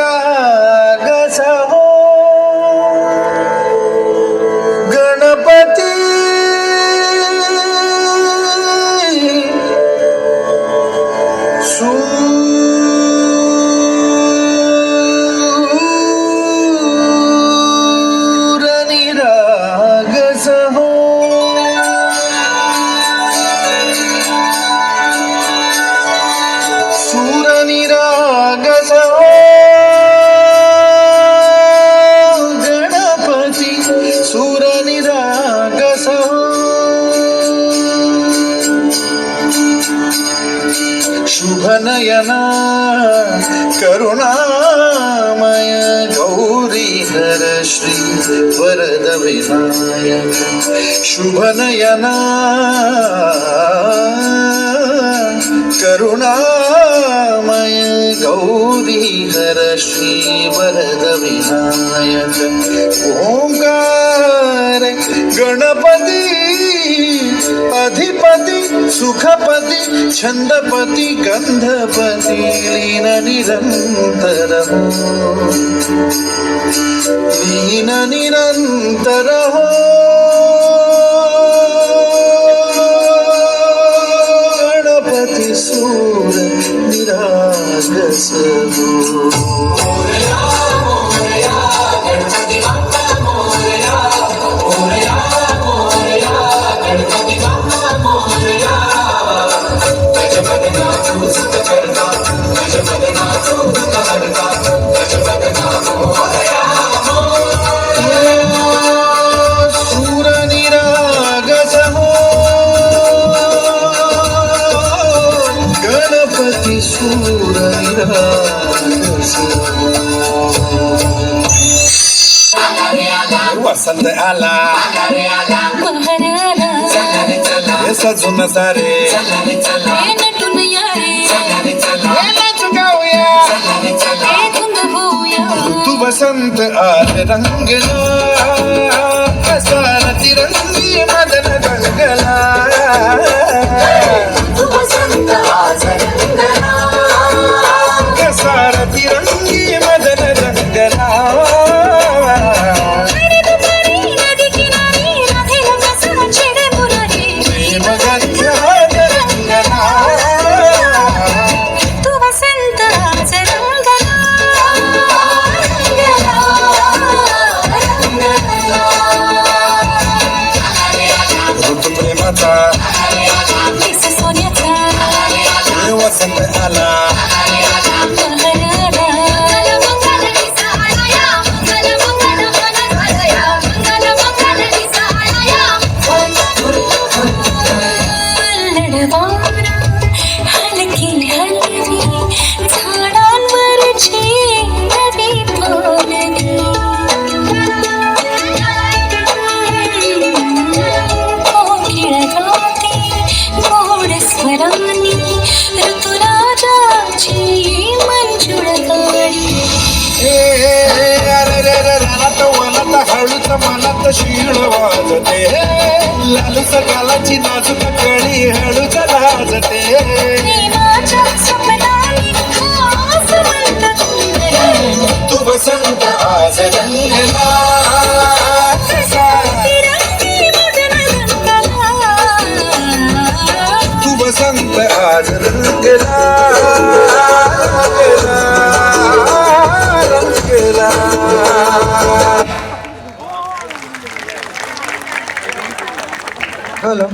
सूरनिरागस हो गणपती सूरनिरागस हो सूरनिरागस हो गणपती सूरनिरागस हो शुभनयना करुणामय गौरीधर श्री वरद विनायक शुभनयना करुणामय गौरीधर श्री वरद विनायक ओंकार गणपती अधिपति सुखपति छंदपति गंधपति लीन निरंतर हो लीन निरंतर हो गणपति सूर निरागस हो सूरनिरागस हो गणपती सूरनिरागस वसंत आला हे सजून सारे ऋतू वसंत आज रंगला कसार तिरंगी मदन रंगला कसार तिरंगी मदन रंगला वसंत आला हळूच मनात शीळ वाजते लाल सकाळची नाजूक कळी हळूच लाजते तू वसंत आज रंगला तू वसंत आज रंगला रंगला Hello.